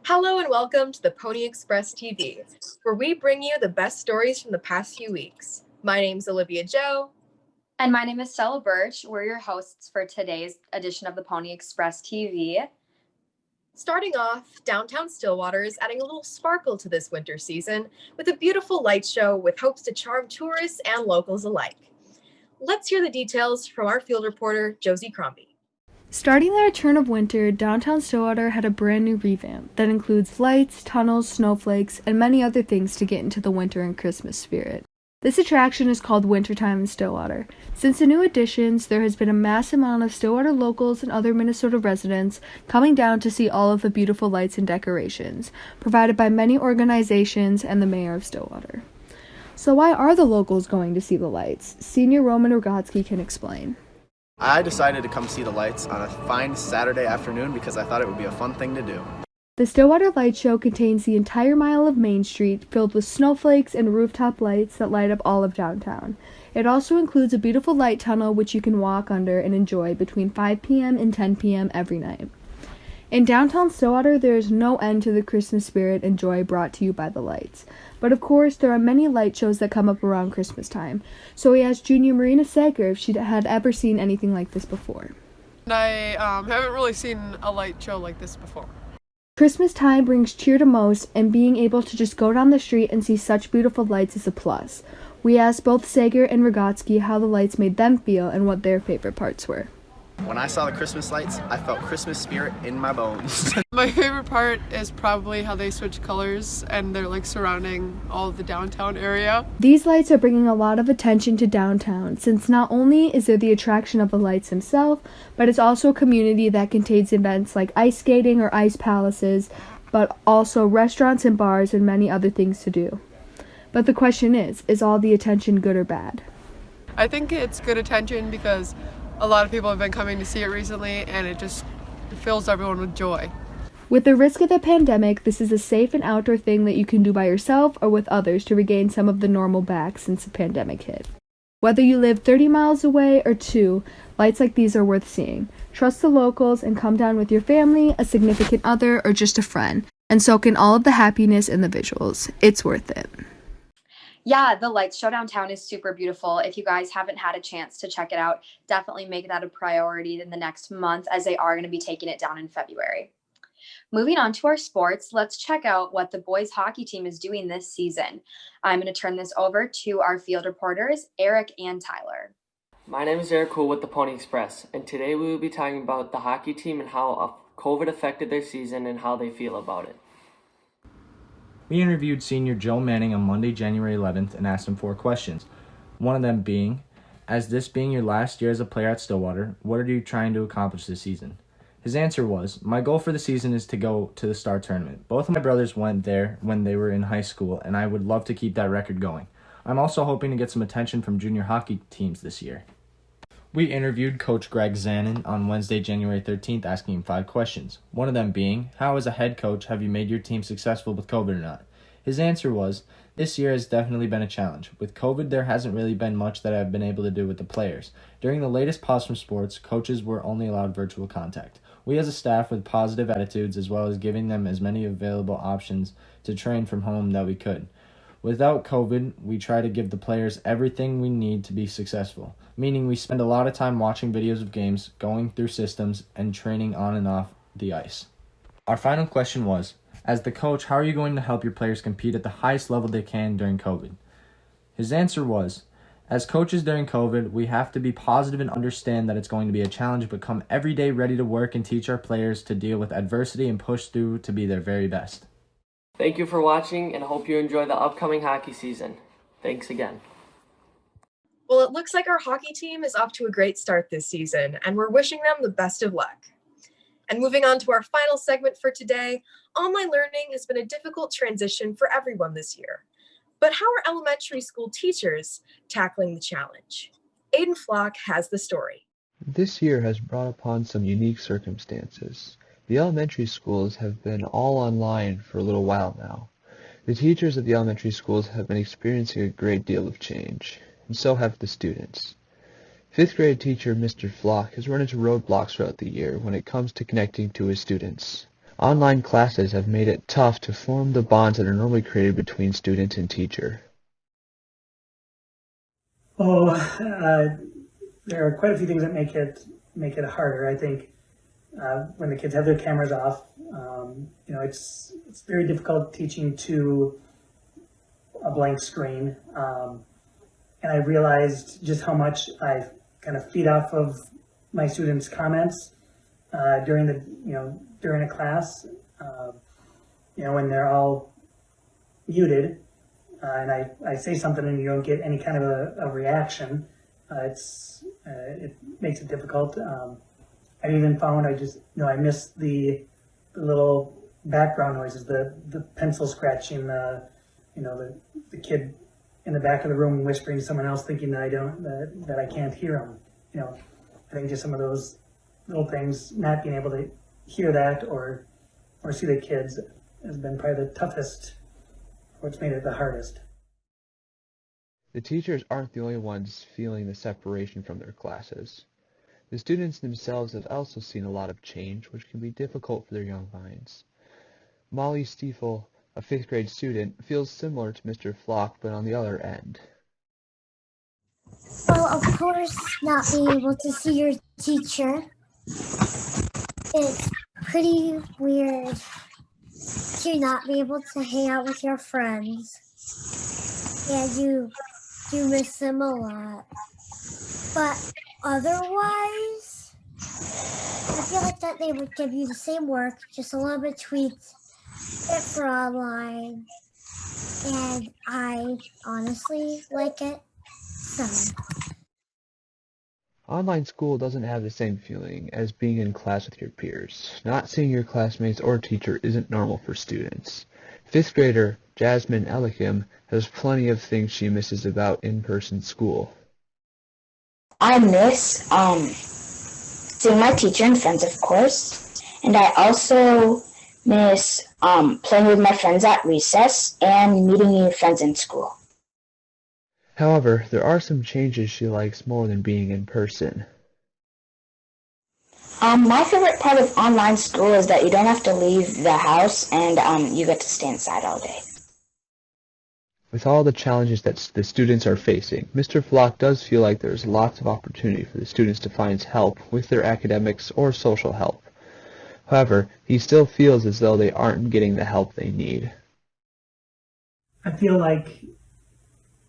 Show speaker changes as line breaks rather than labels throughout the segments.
Hello and welcome to the Pony Express TV, where we bring you the best stories from the past few weeks. My name's Olivia Joe.
And my name is Stella Birch. We're your hosts for today's edition of the Pony Express TV.
Starting off, downtown Stillwater is adding a little sparkle to this winter season with a beautiful light show with hopes to charm tourists and locals alike. Let's hear the details from our field reporter, Josie Crombie.
Starting the return of winter, downtown Stillwater had a brand new revamp that includes lights, tunnels, snowflakes, and many other things to get into the winter and Christmas spirit. This attraction is called Wintertime in Stillwater. Since the new additions, there has been a mass amount of Stillwater locals and other Minnesota residents coming down to see all of the beautiful lights and decorations, provided by many organizations and the mayor of Stillwater. So why are the locals going to see the lights? Senior Roman Rogotsky can explain.
I decided to come see the lights on a fine Saturday afternoon because I thought it would be a fun thing to do.
The Stillwater Light Show contains the entire mile of Main Street filled with snowflakes and rooftop lights that light up all of downtown. It also includes a beautiful light tunnel which you can walk under and enjoy between 5 p.m. and 10 p.m. every night. In downtown Stillwater, there is no end to the Christmas spirit and joy brought to you by the lights. But of course, there are many light shows that come up around Christmas time. So we asked Junior Marina Sager if she had ever seen anything like this before.
I haven't really seen a light show like this before.
Christmas time brings cheer to most, and being able to just go down the street and see such beautiful lights is a plus. We asked both Sager and Rogotsky how the lights made them feel and what their favorite parts were.
When I saw the Christmas lights, I felt Christmas spirit in my bones.
My favorite part is probably how they switch colors and they're like surrounding all of the downtown area.
These lights are bringing a lot of attention to downtown, since not only is there the attraction of the lights themselves, but it's also a community that contains events like ice skating or ice palaces, but also restaurants and bars and many other things to do. But the question is all the attention good or bad?
I think it's good attention because a lot of people have been coming to see it recently and it just fills everyone with joy.
With the risk of the pandemic, this is a safe and outdoor thing that you can do by yourself or with others to regain some of the normal back since the pandemic hit. Whether you live 30 miles away or 2, lights like these are worth seeing. Trust the locals and come down with your family, a significant other, or just a friend, and soak in all of the happiness and the visuals. It's worth it.
Yeah, the lights show downtown is super beautiful. If you guys haven't had a chance to check it out, definitely make that a priority in the next month as they are going to be taking it down in February. Moving on to our sports, let's check out what the boys hockey team is doing this season. I'm going to turn this over to our field reporters, Eric and Tyler.
My name is Eric Cool with the Pony Express, and today we will be talking about the hockey team and how COVID affected their season and how they feel about it.
We interviewed senior Joe Manning on Monday, January 11th, and asked him 4 questions. One of them being, as this being your last year as a player at Stillwater, what are you trying to accomplish this season? His answer was, my goal for the season is to go to the Star Tournament. Both of my brothers went there when they were in high school, and I would love to keep that record going. I'm also hoping to get some attention from junior hockey teams this year. We interviewed Coach Greg Zanin on Wednesday, January 13th, asking him 5 questions. One of them being, how as a head coach have you made your team successful with COVID or not? His answer was, this year has definitely been a challenge. With COVID, there hasn't really been much that I've been able to do with the players. During the latest pause from sports, coaches were only allowed virtual contact. We as a staff with positive attitudes as well as giving them as many available options to train from home that we could. Without COVID, we try to give the players everything we need to be successful, meaning we spend a lot of time watching videos of games, going through systems, and training on and off the ice. Our final question was, as the coach, how are you going to help your players compete at the highest level they can during COVID? His answer was, as coaches during COVID, we have to be positive and understand that it's going to be a challenge, but come every day ready to work and teach our players to deal with adversity and push through to be their very best.
Thank you for watching and hope you enjoy the upcoming hockey season. Thanks again.
Well, it looks like our hockey team is off to a great start this season, and we're wishing them the best of luck. And moving on to our final segment for today, online learning has been a difficult transition for everyone this year. But how are elementary school teachers tackling the challenge? Aiden Flock has the story.
This year has brought upon some unique circumstances. The elementary schools have been all online for a little while now. The teachers at the elementary schools have been experiencing a great deal of change, and so have the students. 5th grade teacher Mr. Flock has run into roadblocks throughout the year when it comes to connecting to his students. Online classes have made it tough to form the bonds that are normally created between student and teacher.
Oh, there are quite a few things that make it harder. I think when the kids have their cameras off, it's very difficult teaching to a blank screen, and I realized just how much I kind of feed off of my students' comments during a class. When they're all muted, and I say something and you don't get any kind of a reaction, it makes it difficult. I even found I miss the little background noises, the pencil scratching, the kid in the back of the room whispering to someone else, thinking that I can't hear them. I think just some of those little things, not being able to hear that or see the kids, has been probably the toughest, what's made it the hardest.
The teachers aren't the only ones feeling the separation from their classes. The students themselves have also seen a lot of change, which can be difficult for their young minds. Molly Stiefel, a 5th grade student, feels similar to Mr. Flock, but on the other end.
Well, of course, not being able to see your teacher. It's pretty weird to not be able to hang out with your friends. Yeah, you miss them a lot. But otherwise, I feel like that they would give you the same work, just a little bit tweaked, it for online. And I honestly like it some.
Online school doesn't have the same feeling as being in class with your peers. Not seeing your classmates or teacher isn't normal for students. 5th grader Jasmine Elikim has plenty of things she misses about in-person school.
I miss seeing my teacher and friends, of course, and I also miss playing with my friends at recess and meeting new friends in school.
However, there are some changes she likes more than being in person.
My favorite part of online school is that you don't have to leave the house and you get to stay inside all day.
With all the challenges that the students are facing, Mr. Flock does feel like there's lots of opportunity for the students to find help with their academics or social help. However, he still feels as though they aren't getting the help they need.
I feel like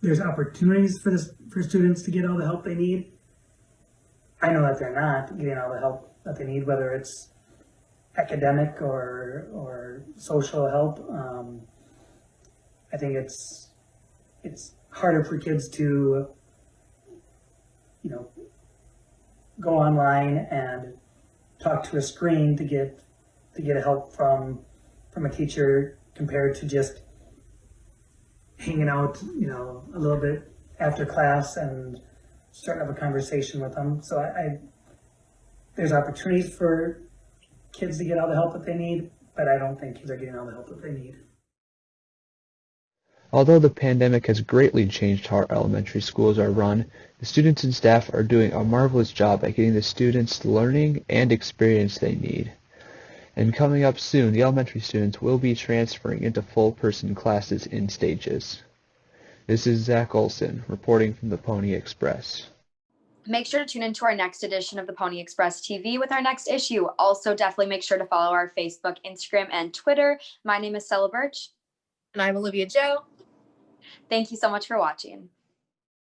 there's opportunities for students to get all the help they need. I know that they're not getting all the help that they need, whether it's academic or social help. I think it's harder for kids to, go online and talk to a screen to get help from a teacher compared to just hanging out, a little bit after class and starting to have a conversation with them. So there's opportunities for kids to get all the help that they need, but I don't think kids are getting all the help that they need.
Although the pandemic has greatly changed how our elementary schools are run, the students and staff are doing a marvelous job at getting the students the learning and experience they need. And coming up soon, the elementary students will be transferring into full-person classes in stages. This is Zach Olson, reporting from the Pony Express.
Make sure to tune into our next edition of the Pony Express TV with our next issue. Also, definitely make sure to follow our Facebook, Instagram, and Twitter. My name is Stella Birch.
And I'm Olivia Joe.
Thank you so much for watching.